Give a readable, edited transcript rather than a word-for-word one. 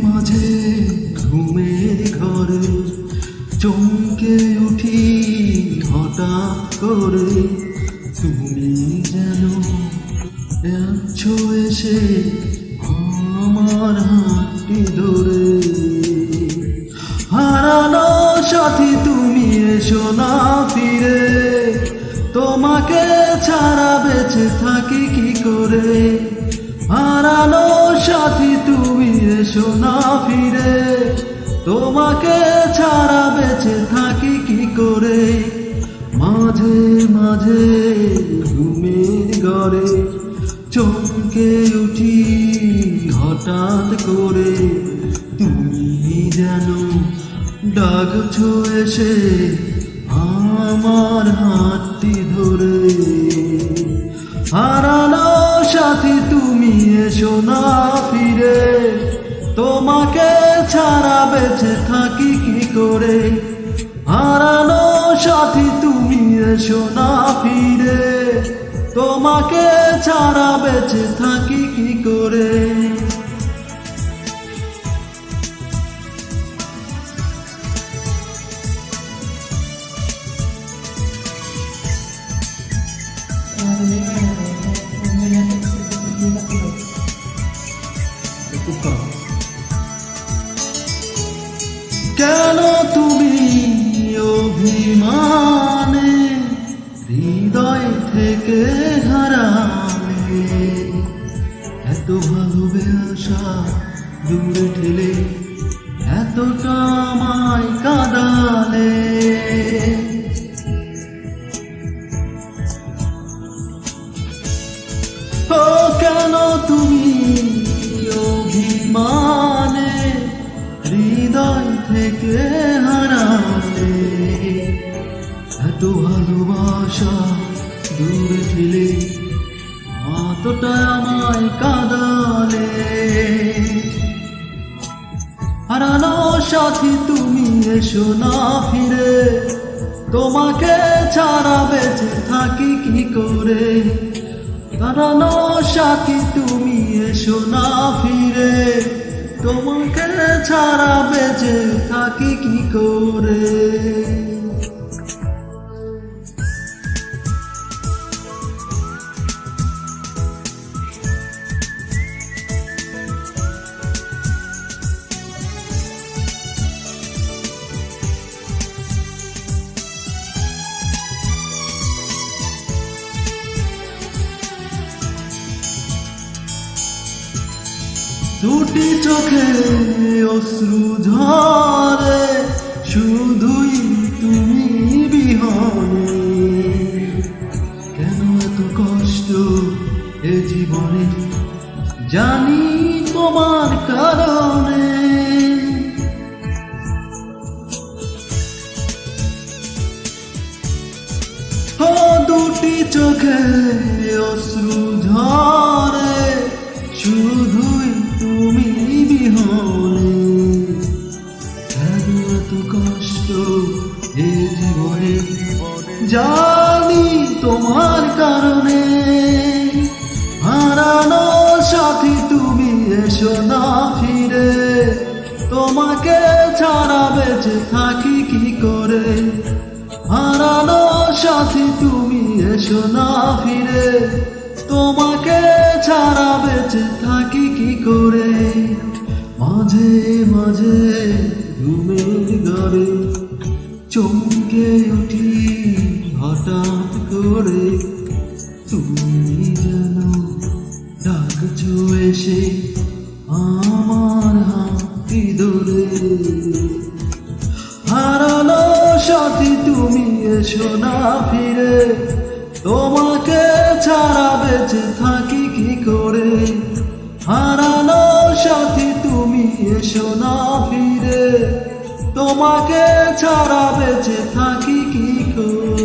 মাঝে ঘুমের ঘরে চমকে উঠি হঠাৎ করে, তুমি যেন আছো এসে আমার হাতটি ধরে। হারানো সাথী তুমি এসো না ফিরে, তোমাকে ছাড়া বেঁচে থাকি কি করে। হারানো সাথী তুমি এসো না ফিরে, তোমাকে ছাড়া বেঁচে থাকি কি করে। মাঝে মাঝে ঘুমের ঘরে চমকে উঠি হঠাৎ করে, তুমি যেন ডাকছো এসে আমার হাতটি ধরে। হারানো সাথী তুমি এসো না ফিরে, তোমাকে ছাড়া বেঁচে থাকি কি করে। হারানো সাথী তুমি এসো না ফিরে, তোমাকে ছাড়া বেঁচে থাকি কি করে। কেন তুমি অভিমানে হৃদয় থেকে হারালে, এত ভালোবাসা দূরে ঠেলে এতটা আমায় কাঁদালে। ও কেন তুমি অভিমানে হৃদয় থেকে হারালে, এত ভালোবাসা দূরে ঠেলে এতটা আমায় কাঁদালে। হারানো সাথী তুমি এসো না ফিরে, তোমাকে ছাড়া বেঁচে থাকি কি করে। হারানো সাথী তুমি এসো না ফিরে, তোমাকে ছাড়া বেঁচে থাকি কি করে। দুটি চোখে অশ্রু ঝরে শুধুই তুমি বিহনে, কেন এত কষ্ট এ জীবনে জানি তোমার কারণে। ও দুটি চোখে অশ্রু ঝরে শুধুই তুমি বিহনে, কেন এত কষ্ট এ জীবনে জানি তোমার কারণে। হারানো সাথী তুমি এসো না ফিরে, তোমাকে ছাড়া বেঁচে থাকি কি করে। হারানো সাথী তুমি এসো না ফিরে, তোমাকে ছাড়া বেঁচে থাকি কি করে। মাঝে মাঝে ঘুমের ঘরে চমকে উঠি হঠাৎ করে, তুমি যেন ডাকছো এসে আমার হাতটি ধরে। হারানো সাথী তুমি এসো না ফিরে, তোমাকে ছাড়া বেঁচে থাকি কি করে। হারানো সাথী তুমি এসো না ফিরে, তোমাকে ছাড়া বেঁচে থাকি কি করে।